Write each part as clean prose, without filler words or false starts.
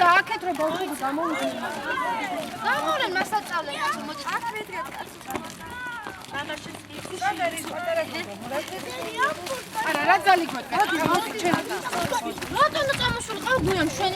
და აქეთ რო ბავშვები გამოვიდნენ. გამორენ მასაწავლე კაცო მოდი. აქ მეთქეთ კაცო. არა რა ძალი გვედგა? მოდი ჩვენ. რატომ წამოსულიყავ გუიამ შენ?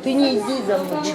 Ты не иди за мной.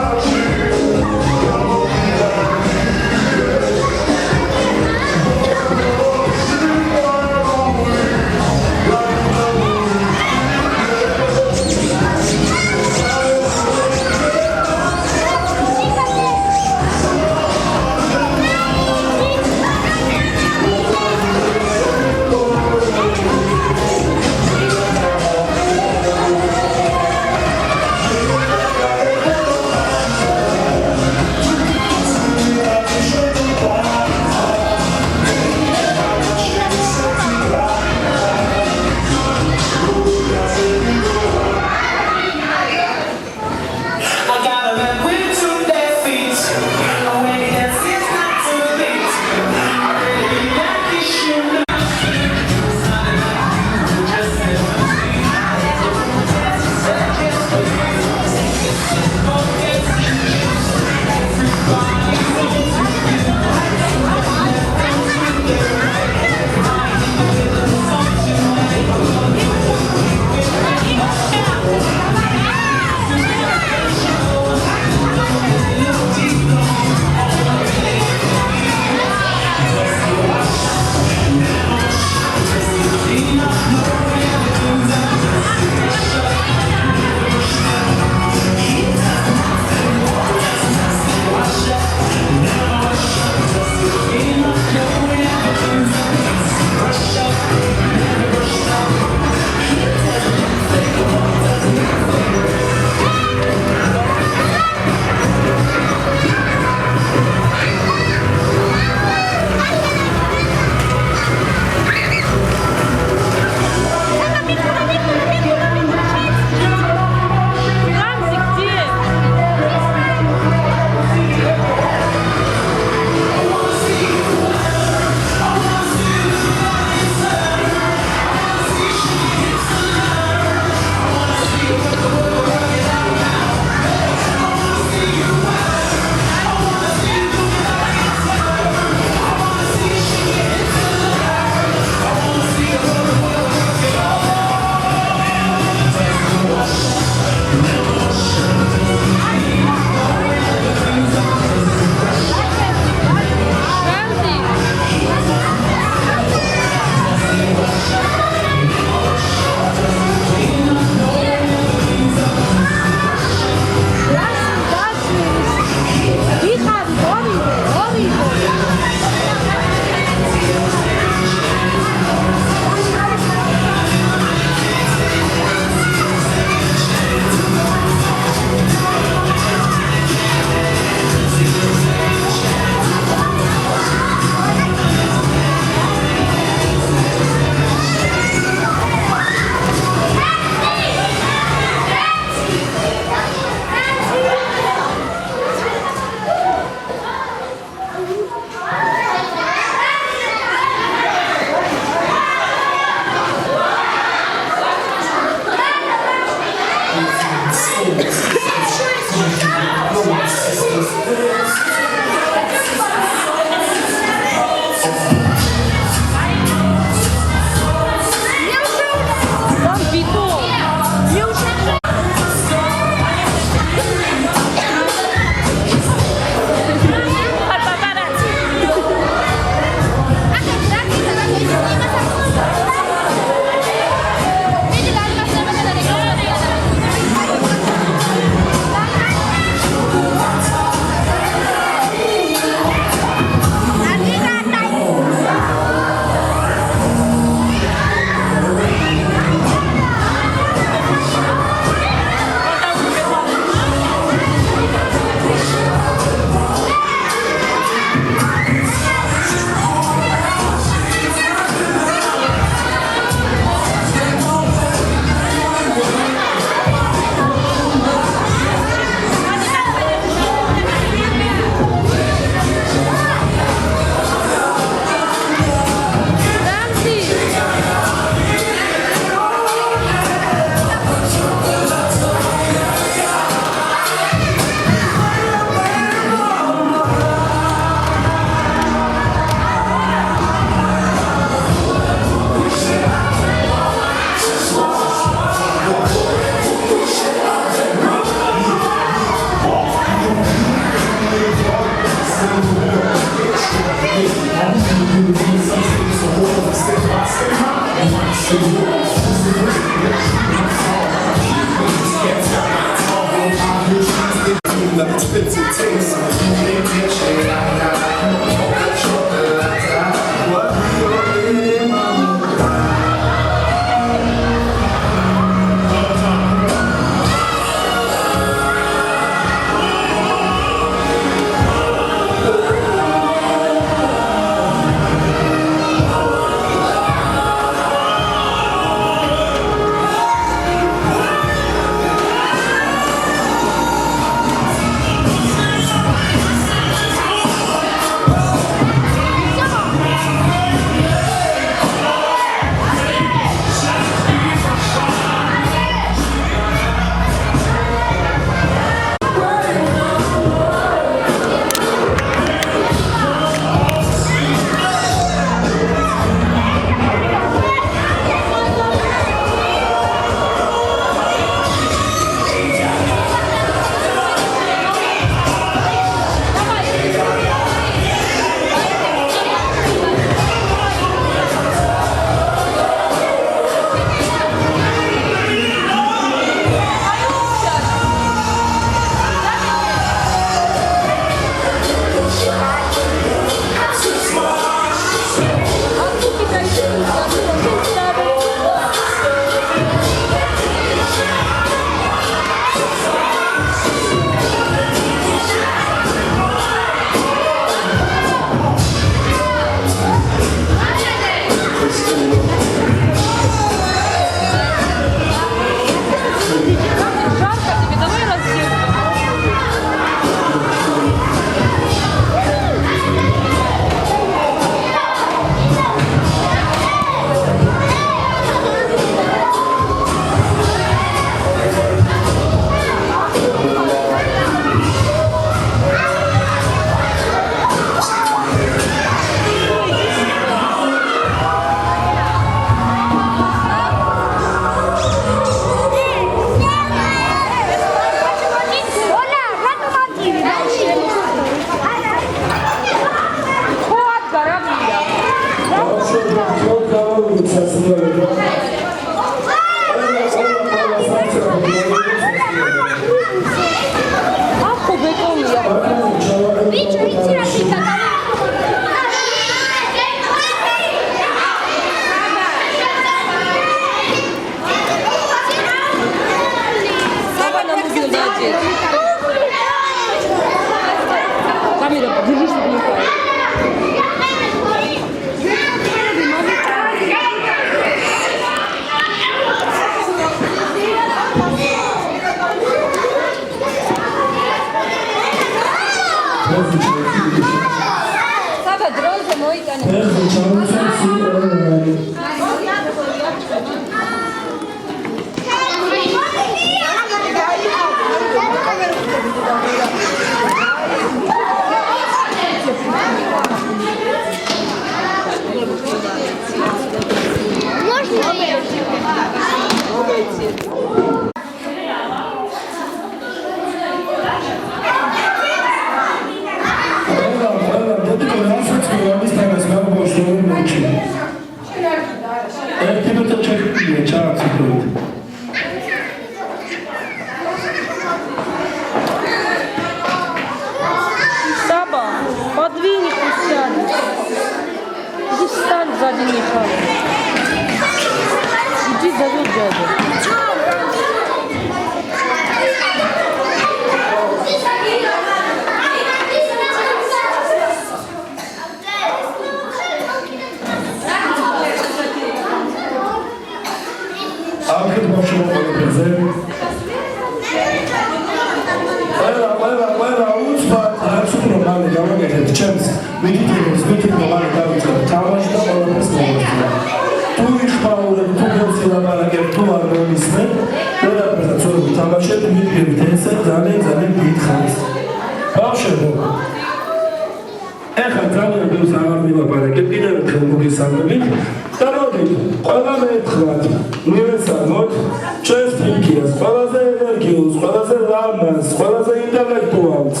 ყველაზე ინტელექტუალს,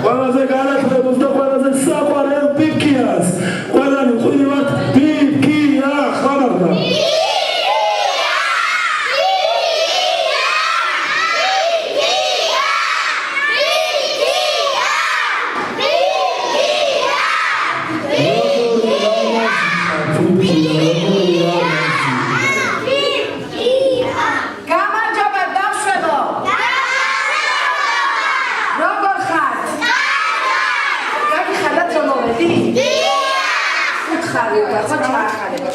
ყველაზე განათლებულს და ყველაზე კაც. ყველანი ყვინავთ ბიბკია ხმარდა. გამარჯობა ბავშვებო. როგორ ხართ? გაგიხარდათ რომ მოვედი? უთხარი ხო ჩაახარებო.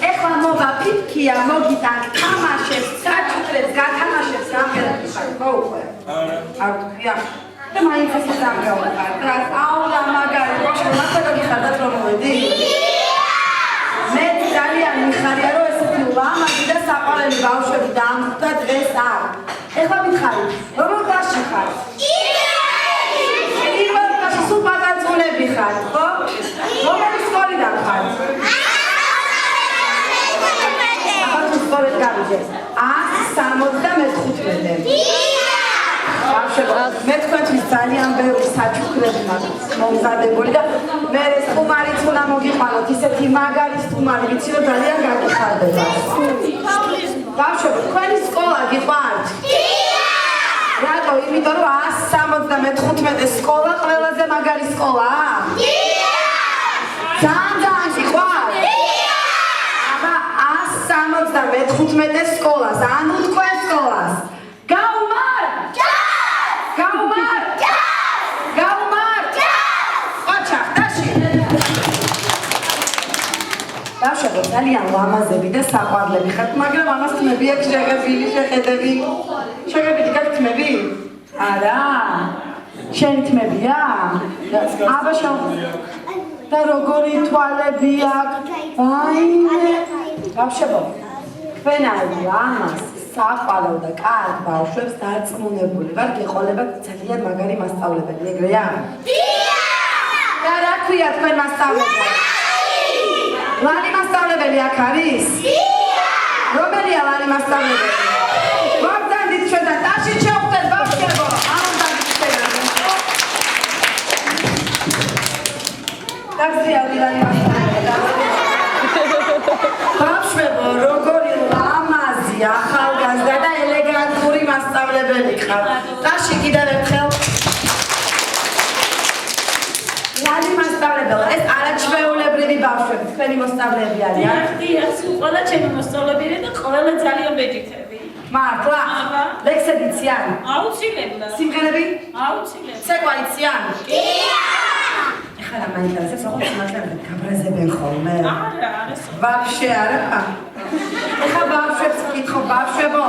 ეხლა მოგა ფიფქია მოგიტან თამაშებს, საჩუქრებს გათამაშებს გამგერდი ხარ ხო უკვე? არ თქვია. და მაინც ეს გამგეობარ. და აულა მაგარი ბავშვო მართლა გაგიხარდათ რომ მოვედი? მე ძალიან მიხარია რომ ესეთი ლამაზი და საყვარელი ბავშვები დაამხდა დღეს არ. ეხლა მითხარი, როგორ კლასში ხარ? პირველ კლასში სულ პატარწულები ხარ, ხო? რომელი სკოლიდან ხარ? ახლა სკოლით გავიჯეს. 175. ბავშვებო, მე თქვენთვის ძალიან ბევრი საჩუქრები მაქვს მომზადებული და მე ეს სტუმარიც უნდა მოგიყვანოთ, ისეთი მაგარი სტუმარი, ვიცი რომ ძალიან გაგიხარდება. ბავშვებო, თქვენი სკოლა გიყვართ? რატო? იმიტომ რომ 175 სკოლა ყველაზე მაგარი სკოლაა? ძალიან გიყვართ? აბა 175 სკოლას, ანუ თქვენ სკოლას. გაუმარ! გაუმარ! გაუმარ! ოჩა, დაში! ბავშვებო, ძალიან ლამაზები და საყვარლები ხართ, მაგრამ ამას თმები აქვს შეღებილი, შეხედები. შეღებილი გაქვს თმები? არა. შენი თმებია? აბაშო. და როგორი თვალები აქვს? ვაიმე! ბავშვებო, თქვენ აი ამას საყვარელ და კარგ ბავშვებს დარწმუნებული ვარ, გეყოლებათ ძალიან მაგარი მასწავლებელი, ეგრეა? დია! და რა ქვია თქვენ მასწავლებელი? ლალი მასწავლებელი აქ არის? დია! რომელია ლალი მასწავლებელი? მოგდანდით ჩვენ და ტაშით შევხვდეთ ბავშვებო, ამოდანდით ჩვენ. დაგზიარდი ლალი მასწავლებელი. ბავშვებო, როგორი ლამაზი ახალგაზრდა და ელეგანტური მასწავლებელი ხარ. ტაში კიდევ ერთხელ. ლალი მასწავლებელო, ეს არაჩვეულებრივი ბავშვები, თქვენი მოსწავლეები არიან? დიახ, ყველა ჩემი მოსწავლეები და ყველა ძალიან ბეჭითები. მართლა? ლექსები იციან? აუცილებლად. სიმღერები? აუცილებლად. ცეკვა იციან? ეხლა რა მაინტერესებს, როგორც მასწავლებლები გაბრაზებენ ხოლმე? არა, არა. ვაფშე არა? ეხლა ბავშვებს ვკითხო, ბავშვებო.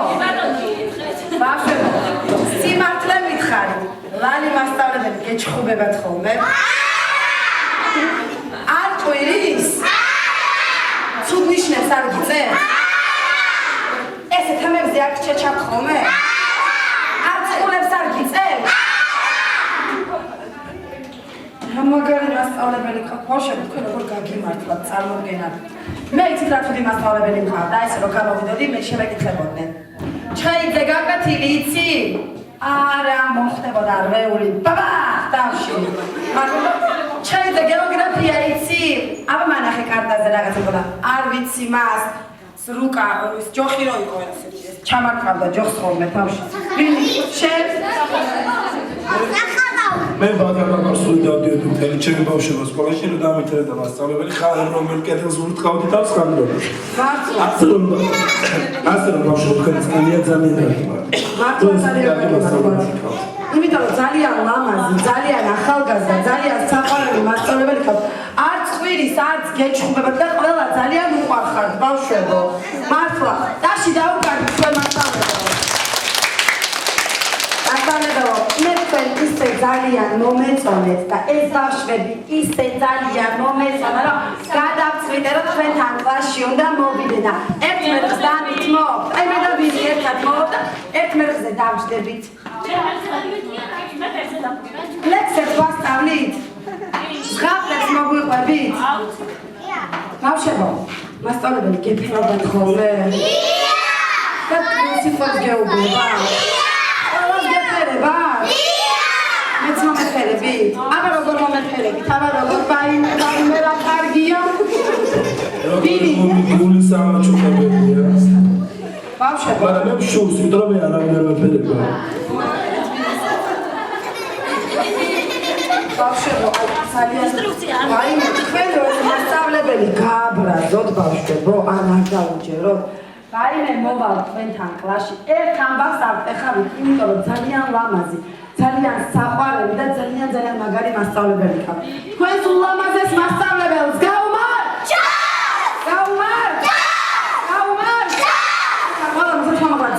ბავშვებო, სიმართლე მითხარით, ლალი მასწავლებელი გეჩხუბებათ ხოლმე? არ ყვირის? ცუდ ნიშნებს არ გიწევს? ესე თემებზე აქ ჩეჩაპ ხოლმე? არ წყულებს არ გიწევს? მაგარი მასწავლებელი ხარ, ბავშვები, თქვენ როგორ გაგიმართლათ, წარმოგგენათ. მე იცით რა თუდი მასწავლებელი ხარ და ესე რომ გამოვიდოდი, მე შევეკითხებოდნენ. ჩხეიძე გაკეთილი იცი? არა, მოხდებოდა რვეული. ბაბა, დავში. ჩხეიძე გეოგრაფია იცი? აბა მანახე კარტაზე რაღაცა იყო და არ ვიცი მას. რუკა, ის ჯოხი რო იყო ესეთი, ჩამარქავდა ჯოხს ხოლმე თავში. ვინ? შენ? მე ბაგაბაგასული დავდიოდი მთელი ჩემი ბავშვობა სკოლაში რომ დამეთერდა მასწავლებელი ხარ რომელ კეთილს ურტყავდი თავს ხანდრობას. ასე რომ ბავშვობა ქცენია ძალიან კარგი. მართლა ძალიან კარგი. იმიტომ რომ ძალიან ლამაზი, ძალიან ახალგაზრდა, ძალიან საყვარელი მასწავლებელი ხარ. არც ყვირის, არც გეჩხუბებათ და ყველა ძალიან უყვარხართ ბავშვებო. მართლა, ტაში დაუკარგეთ თქვენ მასწავლებელს. მასწავლებელო, მე თქვენ ისე ძალიან მომეწონეთ და ეს ბავშვები ისე ძალიან მომეწონა, რომ გადავწყვიტე, რომ თქვენთან კლასში უნდა მოვიდე და ერთმერხს დამითმობთ. აი მე და ვინი ერთად მოვთ და ერთმერხზე დავждებით. ლექსებს ვასწავლით? ზღაპრებს მოგვიყვებით? ბავშვებო, მასწავლებელი გეფერებათ ხოლმე? და პრინციპებს გეუბნება? ყველას გეფერებათ? მეც მომეფერებით? აბა როგორ მომეფერებით? აბა როგორ ბაიმე რა გული სამაჩუქებელია. ბავშვებო, მაგრამ მე შურს ვიტყვი მე არავინ არ მეფერება. ბავშვებო, ძალიან ინსტრუქცია არ აი თქვენ როცა მასწავლებელი გააბრაზოთ ბავშვებო, ან არ დაუჯეროთ. რაიმე მოვალ თქვენთან კლასში ერთ ამბავს ავტეხავით, იმიტომ რომ ძალიან ლამაზი, ძალიან საყვარელი და ძალიან მაგარი მასწავლებელი ხარ. თქვენს ულამაზეს მასწავლებელს გაუმარ! გაუმარ! გაუმარ!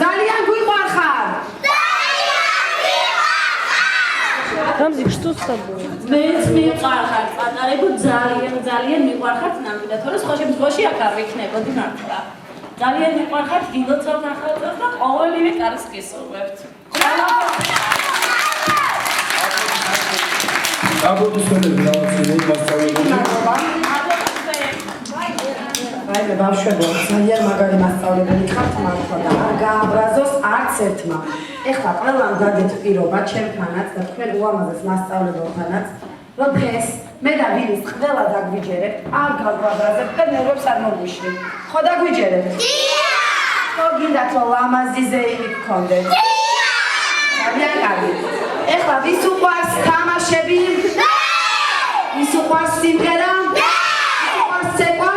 ძალიან გვიყვარხარ! Ramzik, что с тобой? მეც მიყვარხარ პატარებო ძალიან მიყვარხარ ნამდვილად თორე სხვა შემთხვევაში აქ არ ვიქნებოდი მართლა ძალიან მიყვარხარ გილოცავთ ახალწელს და ყოველივე კარგს გისურვებთ აბოდისმენები დავაცილოთ მასწავლებელი. რაიმე ბავშვებო, ძალიან მაგარი მასწავლებელი ხართ მართლა და არ გააბრაზოს არც ერთმა. ეხლა ყველამ დაგეთ პირობა ჩემთანაც და თქვენ ულამაზეს მასწავლებელთანაც, რომ დღეს მე და ვინის ყველა დაგვიჯერებთ, არ გაგვაბრაზებთ და ნერვებს არ მოგვიშლით. ხო დაგვიჯერებთ? ხო გინდათ რომ ლამაზი ზეიმი გქონდეთ? ძალიან კარგი. ეხლა ვის უყვარს თამაშები? ვის უყვარს სიმღერა? ვის უყვარს ცეკვა?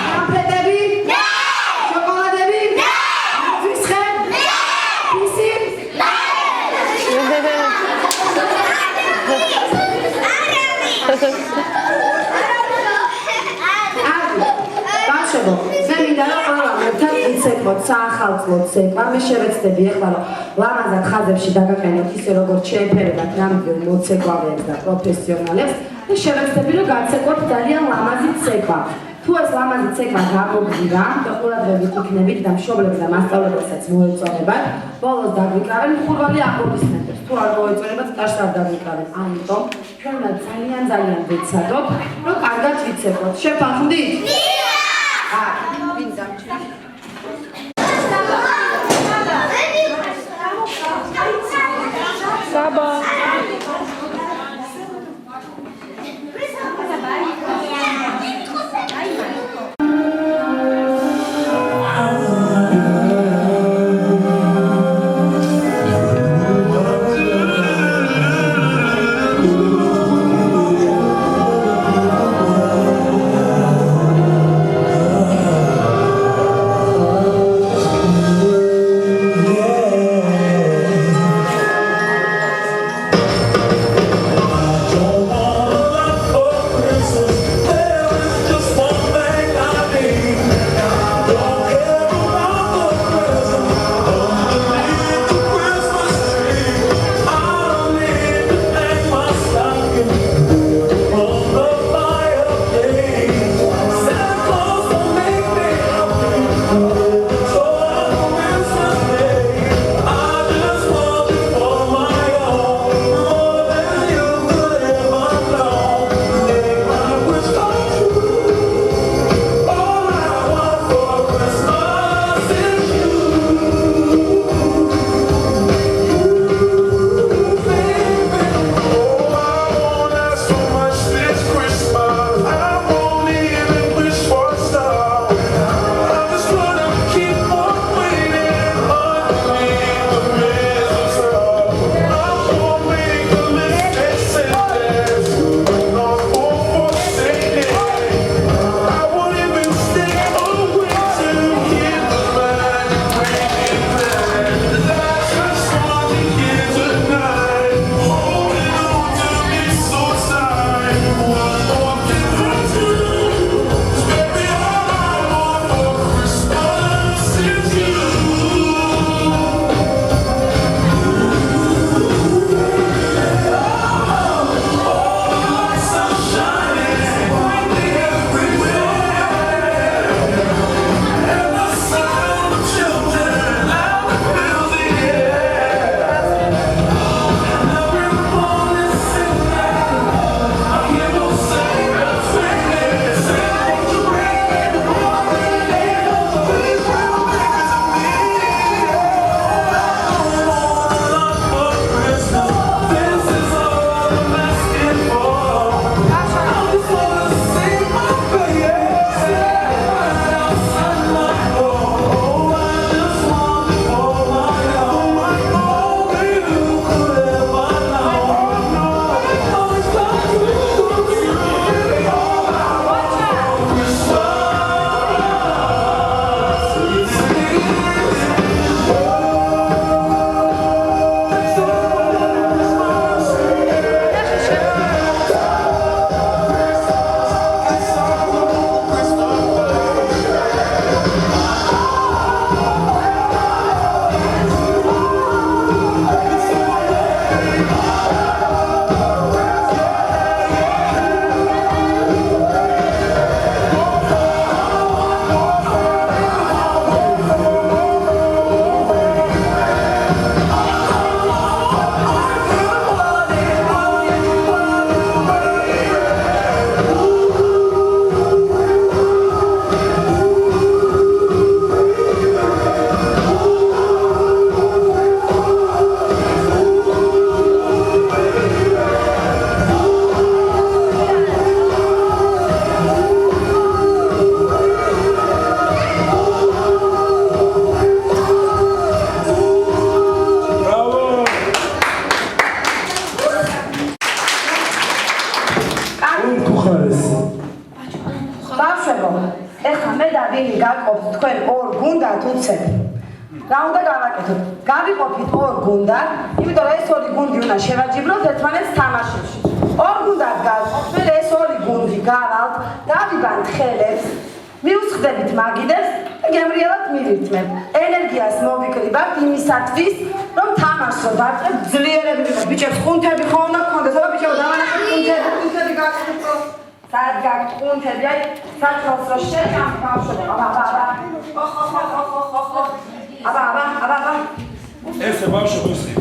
კონფეტები? შოკოლადები? ვისხე? პისი? ბავშვებო, მე მინდა რომ ყველამ ერთად იცეკვოთ საახალწლო ცეკვა. მე შევეცდები ეხლა რომ ლამაზად ხაზებში დაგაყენოთ ისე როგორც შეეფერებათ ნამდვილ მოცეკვავებს და პროფესიონალებს და შევეცდები რომ გაცეკვოთ ძალიან ლამაზი ცეკვა. თუ ეს ლამაზი ცეკვა გამოგზირა და ყურადღებით იქნებით და მშობლებს და მასწავლებელსაც მოეწონებათ, ბოლოს დაგვიკრავენ მხურვალი აპლოდისმენტებს. თუ არ მოეწონებათ, ტაშს არ დაგვიკრავენ. ამიტომ ჩვენ ძალიან ვეცადოთ, რომ კარგად ვიცეკვოთ. შევთანხმდით? ვინ დამჭირდა? Saba. ხარეს. ბავშვებო, ეხლა მე და ვინი გაყოფთ თქვენ ორ გუნდად უცებ. რა უნდა გავაკეთოთ? გავიყოფით ორ გუნდად, იმიტომ რომ ეს ორი გუნდი უნდა შევაჯიბროთ ერთმანეთს თამაშებში. ორ გუნდად გავიყოფთ, მე ეს ორი გუნდი გავალთ, დავიბანთ ხელებს, მიუძღდებით მაგიდებს და გემრიელად მივირთმევთ. ენერგიას მოვიკრიბავთ იმისათვის, რომ თამაშს დავწყებთ ძლიერები ვიყოთ. ბიჭებს ხუნთები ხო უნდა გქონდეს? აბა ბიჭებო, დავანახეთ ხუნთები გაკეთო. სად გაქვთ ხუნთები? აი, საჭმელს რო შეკამ ბავშვებო. აბა. ესე ბავშვებო ესე.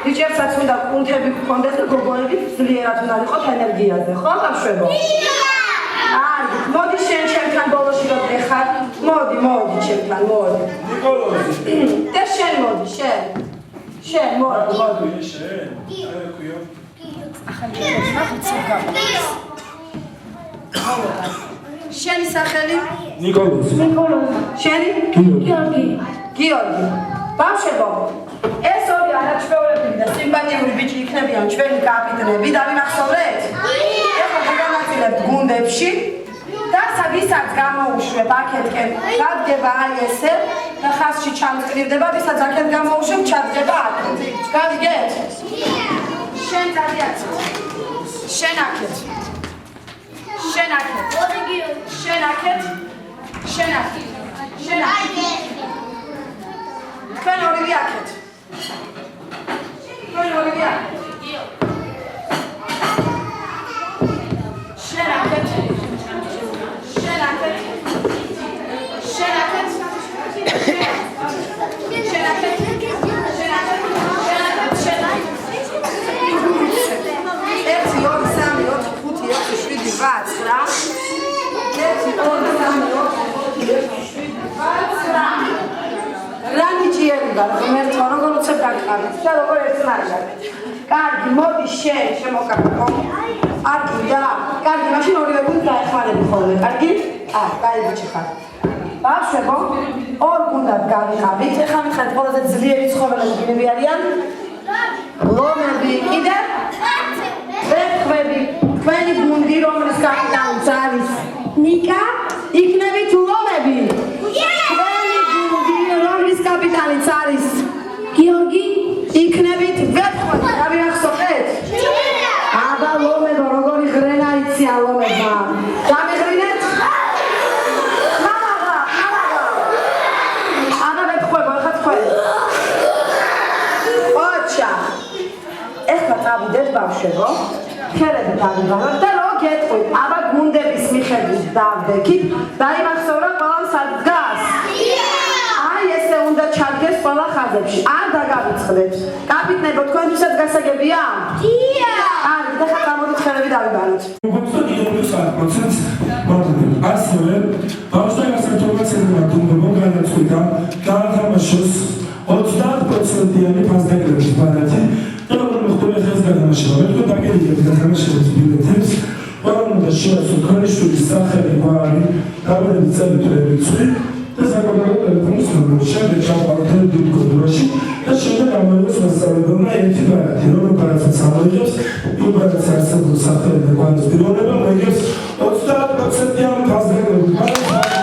ბიჭებსაც უნდა ხუნთები გქონდეს და გოგონები ძლიერად უნდა იყოთ ენერგიაზე, ხო ბავშვებო? კარგი, მოდი შენთან ბოლოში რო დეხარ. მოდი ჩემთან, მოდი. ნიკოლოზი. და შენ მოდი, შენ მოდი. შენ. აკვიო. შენი სახელი? ნიკოლოზი. შენი? გიორგი. ბავშვებო, ეს ორი არაჩვეულებრივი და სიმპათიური ბიჭი იქნებიან ჩვენი კაპიტნები და ვიმახსოვრეთ? ეხლა გაგანაწილებთ გუნდებში და ვისაც გამოუშვებ აქეთკენ, დადგება აი ესე და ხაზში ჩამწკრივდება, ვისაც აქეთ გამოუშვებ, ჩადგება აქეთ. გავიგეთ? შენ დადიაც. შენ აქეთ. თქვენ ორივე აქეთ. კარგი, მოდი შენ შემოკარგო. კარგი და კარგი, მაშინ ორივე გუნდი დაეხმარები ხოლმე. კარგი? კაი ბიჭი ხარ. ბავშვებო, ორ გუნდად გავიყავით. ეხლა მიხარით ყველაზე ძლიერი ცხოველები გინები არიან? ლომები, კიდე? ვერხვები. თქვენი გუნდი, რომლის კაპიტანიც არის ნიკა, იქნებით ლომები. თქვენი გუნდი, რომლის კაპიტანიც არის გიორგი, იქნებით ვერხვები. დავიახსოვეთ? აბა ლომებო, როგორი ღრენა იციან ლომებმა. დამეღრინეთ? აბა ვერხვებო, ეხლა თქვენ. ოჩა. ეხლა წავიდეთ ბავშვებო. ხელები დავიბანოთ და რო გეტყვით, აბა გუნდების მიხედვით დავდექით და იმახსოვრა ყველამ სად დგას. აი ესე უნდა ჩადგეს ყველა ხაზებში. არ დაგავიწყდეთ. კაპიტნებო, თქვენთვისაც გასაგებია? კარგი, და ხა გამოდით ხელები დავიბანოთ. ასევე ბავშვთა გასართობაცებმა გუნდმა განაცხადა გაათამაშოს 30%-იანი ფასდაგრების ბანათი და როგორ მოხდება ეს გადამაშება. მე თვითონ დაგერიებთ გადამაშების ბილეთებს. ყველამ უნდა შეასრულოს ქალიშვილის სახელი, გვარი, დაბადების წელი თუ რიცხვი და საკუთარ ტელეფონის ნომერი. შემდეგ ჩავყავთ ტელეფონში და შემდეგ ამოიღოს მასწავლებელმა ერთი ბარათი, რომ ბარათაც ამოიღებს, იმ ბარათს არსებობს სახელი და გვარის პიროვნება, მოიგებს 30%-იანი ფასდაგრების ბანათი.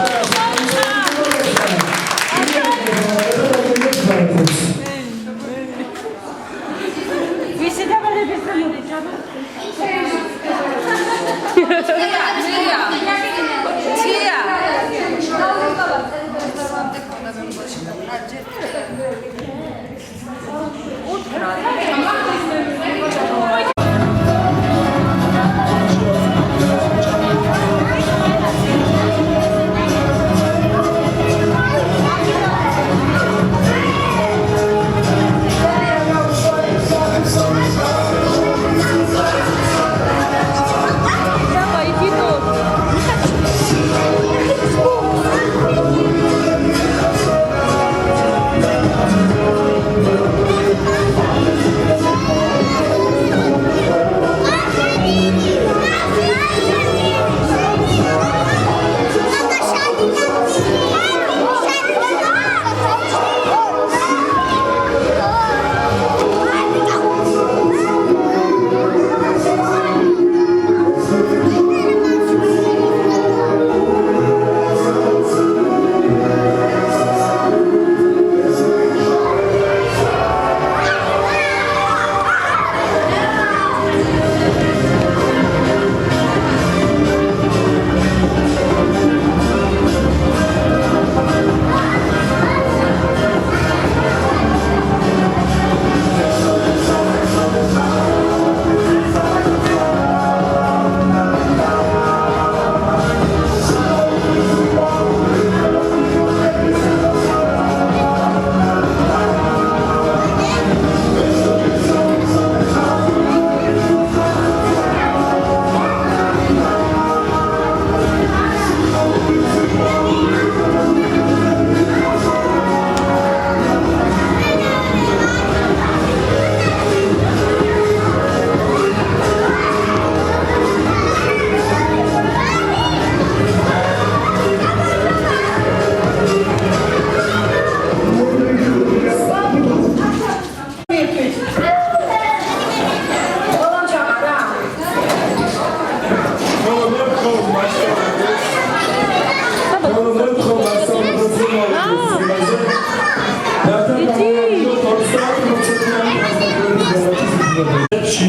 ში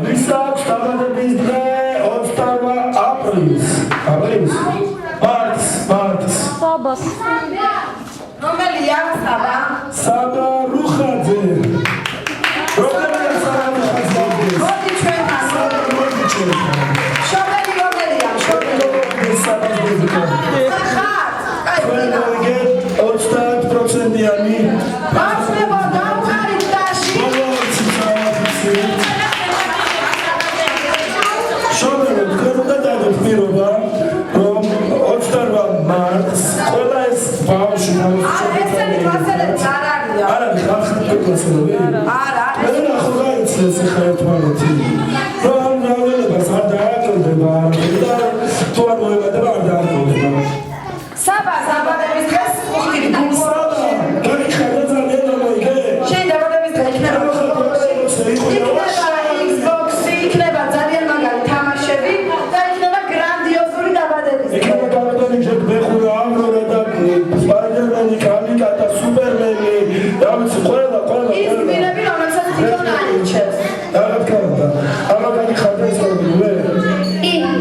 ვისაქვს დამატების დღე 28 აპრილს მარტს საბას. რომელია საბა? საბა რუხაძე რომელია საბა რუხაძე მოდი ჩვენთან. მოდი ჩვენთან შობელი რომელია? შობელი. საბა რუხაძე ხარ? ჩვენ მოვიგე 30%-იანი ბავშვებო, დავხარით დაში. შობელო, თქვენ უნდა დაგეთ პირობა, რომ 28 მარტს ყველა ეს ბავშვი ესენი კლასელები არ არიან. არ არის ხალხი კლასელები? არა. მე ნახო გაიცეს ახლა ერთმანეთი. რომ ამ რაოდენობას არ დააკლდება და თუ არ მოემატება არ დააკლდება. საბა საბადების დღეს ხუთი გულსა. გაგიხადა ძალიან გამოიგე? შენ დაბადების დღე იქნება Xbox-ი, იქნება ძალიან მაგარი თამაშები და იქნება გრანდიოზული დაბადების დღე. იქნება გამოდანიჭებ მეხურა ამრორა და სპაიდერმენი, კამიკა და სუპერმენი და ვიცი ყველა ის გმირები, რომელსაც თვითონ აირჩევს. რა თქმა ამა გაგიხადა ეს რობილე?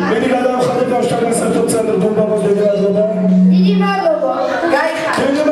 მე გადავხადე ბავშვთა გასართობ ცენტრ დუმბაბოს დედააზობა. დიდი მადლობა. გაიხარ.